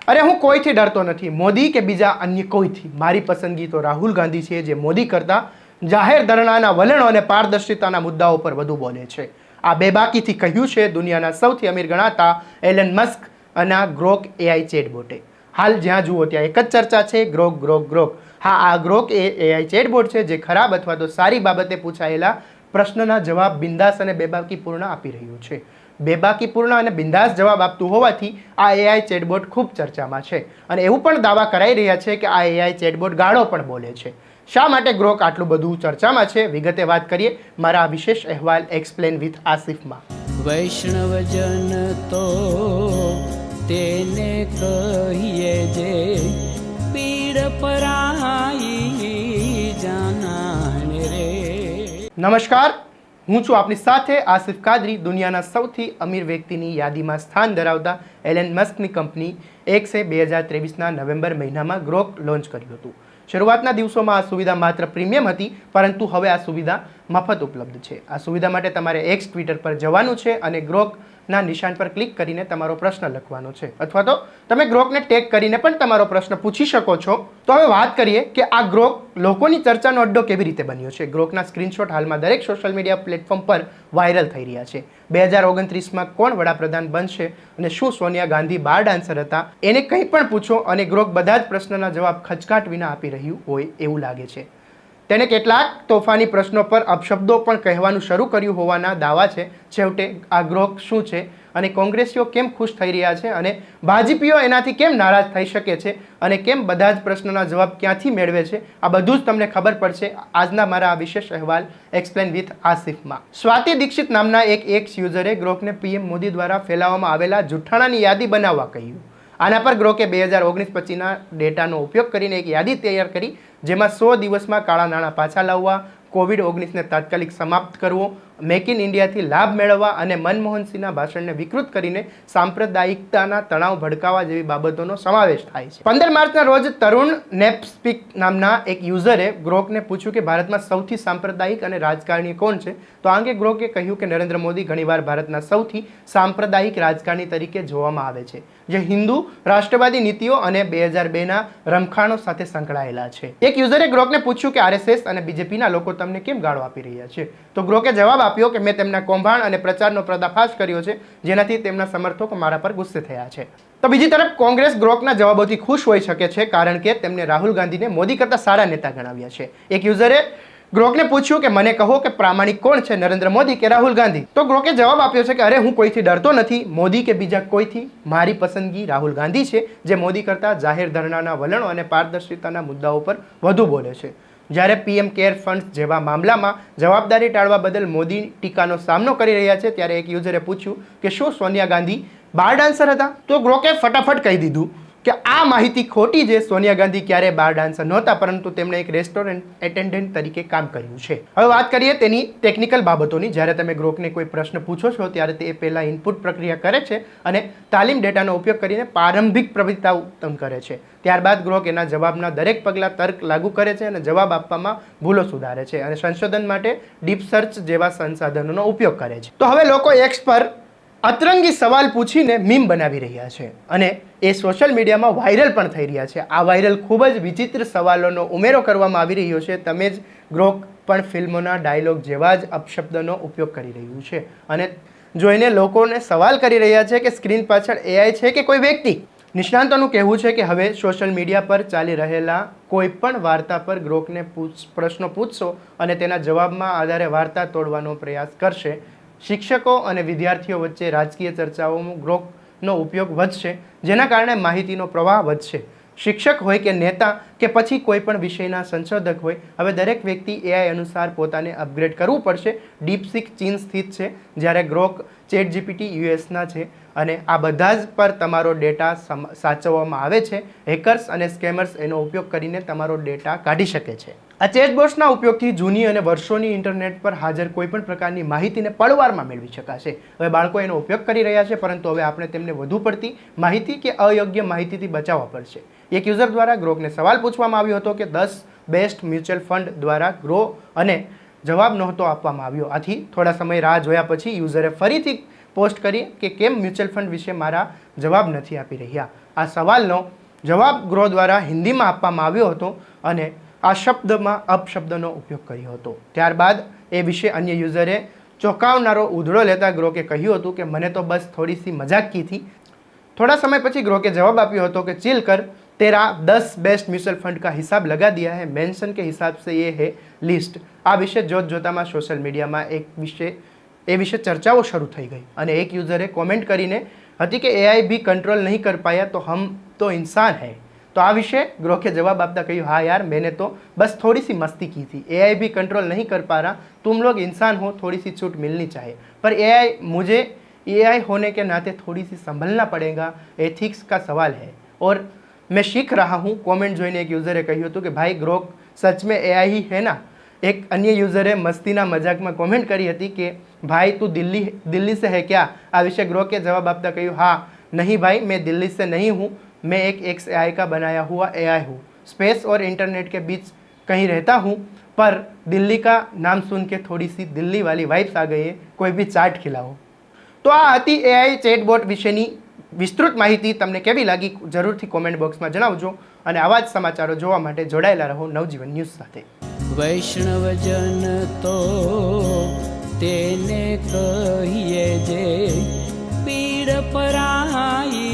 અરે હું કોઈથી ડરતો નથી, મોદી કે બીજા અન્ય કોઈથી. મારી પસંદગી તો રાહુલ ગાંધી છે, જે મોદી કરતાં જાહેર ધરણાના વલણો અને પારદર્શિતાના મુદ્દાઓ પર વધુ બોલે છે. આ બેબાકીથી કહ્યું છે દુનિયાના સૌથી અમીર ગણાતા એલન મસ્ક અને ગ્રોક એઆઈ ચેટબોટે. હાલ જ્યાં જુઓ ત્યાં એક જ ચર્ચા છે, ગ્રોક ગ્રોક ગ્રોક. હા, આ ગ્રોક એ એઆઈ ચેટબોટ છે જે ખરાબ અથવા તો સારી બાબતે પૂછાયેલા પ્રશ્નના જવાબ બિંદાસ અને બેબાકીપૂર્ણ આપી રહ્યું છે. બેબાકીપૂર્ણ અને બિંદાસ જવાબ આપતું હોવાથી આ એઆઈ ચેટબોટ ખૂબ ચર્ચામાં છે અને એવું પણ દાવા કરાઈ રહ્યા છે કે આ એઆઈ ચેટબોટ ગાળો પણ બોલે છે. શા માટે ગ્રોક આટલું બધું ચર્ચામાં છે, વિગતે વાત કરીએ મારા આ વિશેષ અહેવાલ એક્સપ્લેન વિથ આસિફમાં. વૈષ્ણવજન તો તેને કહીએ જે પીડ પરાઈ જાનાને રે. નમસ્કાર, હું છું આપની સાથે આસિફ કાદરી. દુનિયાના સૌથી અમીર વ્યક્તિની યાદીમાં સ્થાન ધરાવતા એલન મસ્કની કંપની એક્સે 2023ના નવેમ્બર મહિનામાં ગ્રોક લોન્ચ કર્યું હતું. શરૂઆતના દિવસોમાં આ સુવિધા માત્ર પ્રીમિયમ હતી, પરંતુ હવે આ સુવિધા મફત ઉપલબ્ધ છે. આ સુવિધા માટે તમારે એક્સ ટ્વિટર પર જવાનું છે અને ગ્રોકના નિશાન પર ક્લિક કરીને તમારો પ્રશ્ન લખવાનો છે, અથવા તો તમે ગ્રોકને ટેગ કરીને પણ તમારો પ્રશ્ન પૂછી શકો છો. તો હવે વાત કરીએ કે આ ગ્રોક લોકોની ચર્ચાનો અડ્ડો કેવી રીતે બન્યો છે. ગ્રોકના સ્ક્રીનશોટ હાલમાં દરેક સોશિયલ મીડિયા પ્લેટફોર્મ પર વાયરલ થઈ રહ્યા છે. 2029માં કોણ વડાપ્રધાન બનશે અને શું સોનિયા ગાંધી બાર ડાન્સર હતા, એને કંઈ પણ પૂછો અને ગ્રોક બધા જ પ્રશ્નના જવાબ ખચકાટ વિના આપી રહ્યું હોય એવું લાગે છે. તેને કેટલાક તોફાની પ્રશ્નો પર અપશબ્દો પણ કહેવાનું શરૂ કર્યું હોવાના દાવા છે. છેવટે આ ગ્રોક શું છે અને કોંગ્રેસીઓ કેમ ખુશ થઈ રહ્યા છે અને ભાજપીઓ એનાથી કેમ નારાજ થઈ શકે છે અને કેમ બધા જ પ્રશ્નોના જવાબ ક્યાંથી મેળવે છે, આ બધું જ તમને ખબર પડશે આજના મારા આ વિશેષ અહેવાલ એક્સપ્લેન વિથ આસિફમાં. સ્વાતિ દીક્ષિત નામના એક એક્સ યુઝરે ગ્રોકને પીએમ મોદી દ્વારા ફેલાવવામાં આવેલા જુઠ્ઠાણાની યાદી બનાવવા કહ્યું. આના પર ગ્રોકે 2019 પછીના ડેટાનો ઉપયોગ કરીને એક યાદી તૈયાર કરી, જેમાં 100 દિવસમાં કાળા નાણાં પાછા લાવવા, કોવિડ-19ને તાત્કાલિક સમાપ્ત કરવો, મેક ઇન ઇન્ડિયાથી લાભ મેળવવા અને મનમોહનસિંહના ભાષણને વિકૃત કરીને સાંપ્રદાયિકતાના તણાવ ભડકાવા જેવી બાબતોનો સમાવેશ થાય છે. 15 માર્ચના રોજ તરુણ નેપસ્પિક નામના એક યુઝરે ગ્રોકને પૂછ્યું કે ભારતમાં સૌથી સાંપ્રદાયિક અને રાજકારણી કોણ છે. તો આ અંગે ગ્રોકે કહ્યું કે નરેન્દ્ર મોદી ઘણીવાર ભારતના સૌથી સાંપ્રદાયિક રાજકારણી તરીકે જોવામાં આવે છે, જે હિન્દુ રાષ્ટ્રવાદી નીતિઓ અને 2002ના રમખાણો સાથે સંકળાયેલા છે. એક યુઝરે ગ્રોકને પૂછ્યું કે આરએસએસ અને બીજેપીના લોકો તમને કેમ ગાળો આપી રહ્યા છે. તો ગ્રોકે જવાબ આપ્યો કે મેં તેમના કૌભાંડ અને પ્રચારનો પર્દાફાશ કર્યો છે, જેનાથી તેમના સમર્થકો મારા પર ગુસ્સે થયા છે. તો બીજી તરફ કોંગ્રેસ ગ્રોકના જવાબોથી ખુશ હોઈ શકે છે, કારણ કે તેમને રાહુલ ગાંધીને મોદી કરતા સારા નેતા ગણાવ્યા છે. એક યુઝરે ગ્રોકને પૂછ્યું કે મને કહો કે પ્રામાણિક કોણ છે, નરેન્દ્ર મોદી કે રાહુલ ગાંધી. તો ગ્રોકે જવાબ આપ્યો છે કે અરે હું કોઈથી ડરતો નથી, મોદી કે બીજા કોઈથી. મારી પસંદગી રાહુલ ગાંધી છે, જે મોદી કરતાં જાહેર ધરણાના વલણો અને પારદર્શિતાના મુદ્દાઓ પર વધુ બોલે છે. જ્યારે પીએમ કેર ફંડ જેવા મામલામાં જવાબદારી ટાળવા બદલ મોદી ટીકાનો સામનો કરી રહ્યા છે, ત્યારે એક યુઝરે પૂછ્યું કે શું સોનિયા ગાંધી બાર ડાન્સર હતા. તો ગ્રોકે ફટાફટ કહી દીધું કે આ માહિતી ખોટી છે. સોનિયા ગાંધી ક્યારે બાર ડાન્સર નહોતા, પરંતુ તેમણે એક રેસ્ટોરન્ટ એટેન્ડન્ટ તરીકે કામ કર્યું છે. હવે વાત કરીએ તેની ટેકનિકલ બાબતોની. જ્યારે તમે ગ્રોકને કોઈ પ્રશ્ન પૂછો છો ત્યારે તે પહેલાં ઇનપુટ પ્રક્રિયા કરે છે અને તાલીમ ડેટાનો ઉપયોગ કરીને પ્રારંભિક પ્રતિભાવ ઉત્પન્ન કરે છે. ત્યારબાદ ગ્રોક એના જવાબના દરેક પગલાં તર્ક લાગુ કરે છે અને જવાબ આપવામાં ભૂલો સુધારે છે અને સંશોધન માટે ડીપ સર્ચ જેવા સંસાધનોનો ઉપયોગ કરે છે. તો હવે લોકો એક્સ પર અતરંગી સવાલ પૂછીને મીમ બનાવી રહ્યા છે અને એ સોશિયલ મીડિયામાં વાયરલ પણ થઈ રહ્યા છે. આ વાયરલ ખૂબ જ વિચિત્ર સવાલોનો ઉમેરો કરવામાં આવી રહ્યો છે. તમે જ ગ્રોક પણ ફિલ્મોના ડાયલોગ જેવા જ અપશબ્દનો ઉપયોગ કરી રહ્યું છે અને જોઈને લોકોને સવાલ કરી રહ્યા છે કે સ્ક્રીન પાછળ એઆઈ છે કે કોઈ વ્યક્તિ. નિષ્ણાંતોનું કહેવું છે કે હવે સોશિયલ મીડિયા પર ચાલી રહેલા કોઈ પણ વાર્તા પર ગ્રોકને પ્રશ્નો પૂછશો અને તેના જવાબમાં આધારે વાર્તા તોડવાનો પ્રયાસ કરશે. શિક્ષકો અને વિદ્યાર્થીઓ વચ્ચે રાજકીય ચર્ચાઓમાં ગ્રોકનો ઉપયોગ વધશે, જેના કારણે માહિતીનો પ્રવાહ વધશે. શિક્ષક હોય કે નેતા કે પછી કોઈ પણ વિષયના સંશોધક હોય, હવે દરેક વ્યક્તિ એઆઈ અનુસાર પોતાને અપગ્રેડ કરવું પડશે. ડીપસીક ચીન સ્થિત છે, જ્યારે ગ્રોક ચેટજીપીટી યુએસના છે અને આ બધા જ પર તમારો ડેટા સાચવવામાં આવે છે. હેકર્સ અને સ્કેમર્સ એનો ઉપયોગ કરીને તમારો ડેટા કાઢી શકે છે. આ ચેટબોટ્સના ઉપયોગથી જૂની અને વર્ષોની ઇન્ટરનેટ પર હાજર કોઈપણ પ્રકારની માહિતીને પળવારમાં મેળવી શકાશે. હવે બાળકો એનો ઉપયોગ કરી રહ્યા છે, પરંતુ હવે આપણે તેમને વધુ પડતી માહિતી કે અયોગ્ય માહિતીથી બચાવવા પડશે. એક યુઝર દ્વારા ગ્રોકને સવાલ પૂછવામાં આવ્યો હતો કે 10 બેસ્ટ મ્યુચ્યુઅલ ફંડ દ્વારા ગ્રો અને જવાબ નહોતો આપવામાં આવ્યો. આથી થોડા સમય રાહ જોયા પછી યુઝરે ફરીથી પોસ્ટ કરી કે કેમ મ્યુચ્યુઅલ ફંડ વિશે મારા જવાબ નથી આપી રહ્યા. આ સવાલનો જવાબ ગૃહ દ્વારા હિન્દીમાં આપવામાં આવ્યો હતો અને આ શબ્દમાં અપશબ્દનો ઉપયોગ કર્યો હતો. ત્યારબાદ એ વિશે અન્ય યુઝરે ચોંકાવનારો ઉધડો લેતા ગ્રોકે કહ્યું હતું કે મને તો બસ થોડી સી મજાક કી थी. थोड़ा समय પછી ગ્રોકે જવાબ આપ્યો હતો કે चिल कर, तेरा 10 बेस्ट म्यूचुअल फंड का हिसाब लगा दिया है, मेंशन के हिसाब से ये है लिस्ट. આ વિશે જોતામાં સોશિયલ મીડિયામાં એ વિશે ચર્ચાઓ શરૂ થઈ ગઈ અને એક યુઝરે કોમેન્ટ કરીને હતી કે એઆઈ भी कंट्रोल नहीं कर पाया तो हम तो इंसान है. तो આ વિશે ગ્રોકે जवाब આપતા કહ્યું हाँ यार मैंने तो बस थोड़ी सी मस्ती की थी, एआई भी कंट्रोल नहीं कर पा रहा, तुम लोग इंसान हो, थोड़ी सी छूट मिलनी चाहिए, पर मुझे एआई होने के नाते थोड़ी सी संभलना पड़ेगा, एथिक्स का सवाल है और मैं सीख रहा हूँ. કોમેન્ટ જોઈને એક યુઝરે કહ્યું હતું કે ભાઈ ગ્રોક સચ में एआई ही है ना. એક અન્ય યુઝરે મસ્તીના મજાકમાં કોમેન્ટ કરી હતી કે ભાઈ તું દિલ્હી से है क्या. આ વિશે ગ્રોકે જવાબ આપતા કહ્યું હા नहीं भाई मैं दिल्ली से नहीं हूँ, मैं एक XAI का बनाया हुआ एआई हूँ, स्पेस और इंटरनेट के बीच कहीं रहता हूँ, पर दिल्ली का नाम सुन के थोड़ी सी दिल्ली वाली वाइब्स आ गई है, कोई भी चाट खिलाओ. તો આ હતી એઆઈ ચેટબોટ વિશેની વિસ્તૃત માહિતી. તમને કેવી લાગી જરૂરથી કોમેન્ટ બોક્સમાં જણાવજો અને આવા જ સમાચારો જોવા માટે જોડાયેલા રહો નવજીવન ન્યૂઝ સાથે. વૈષ્ણવજન તો તેને કહીએ જે પીડ પરાઈ.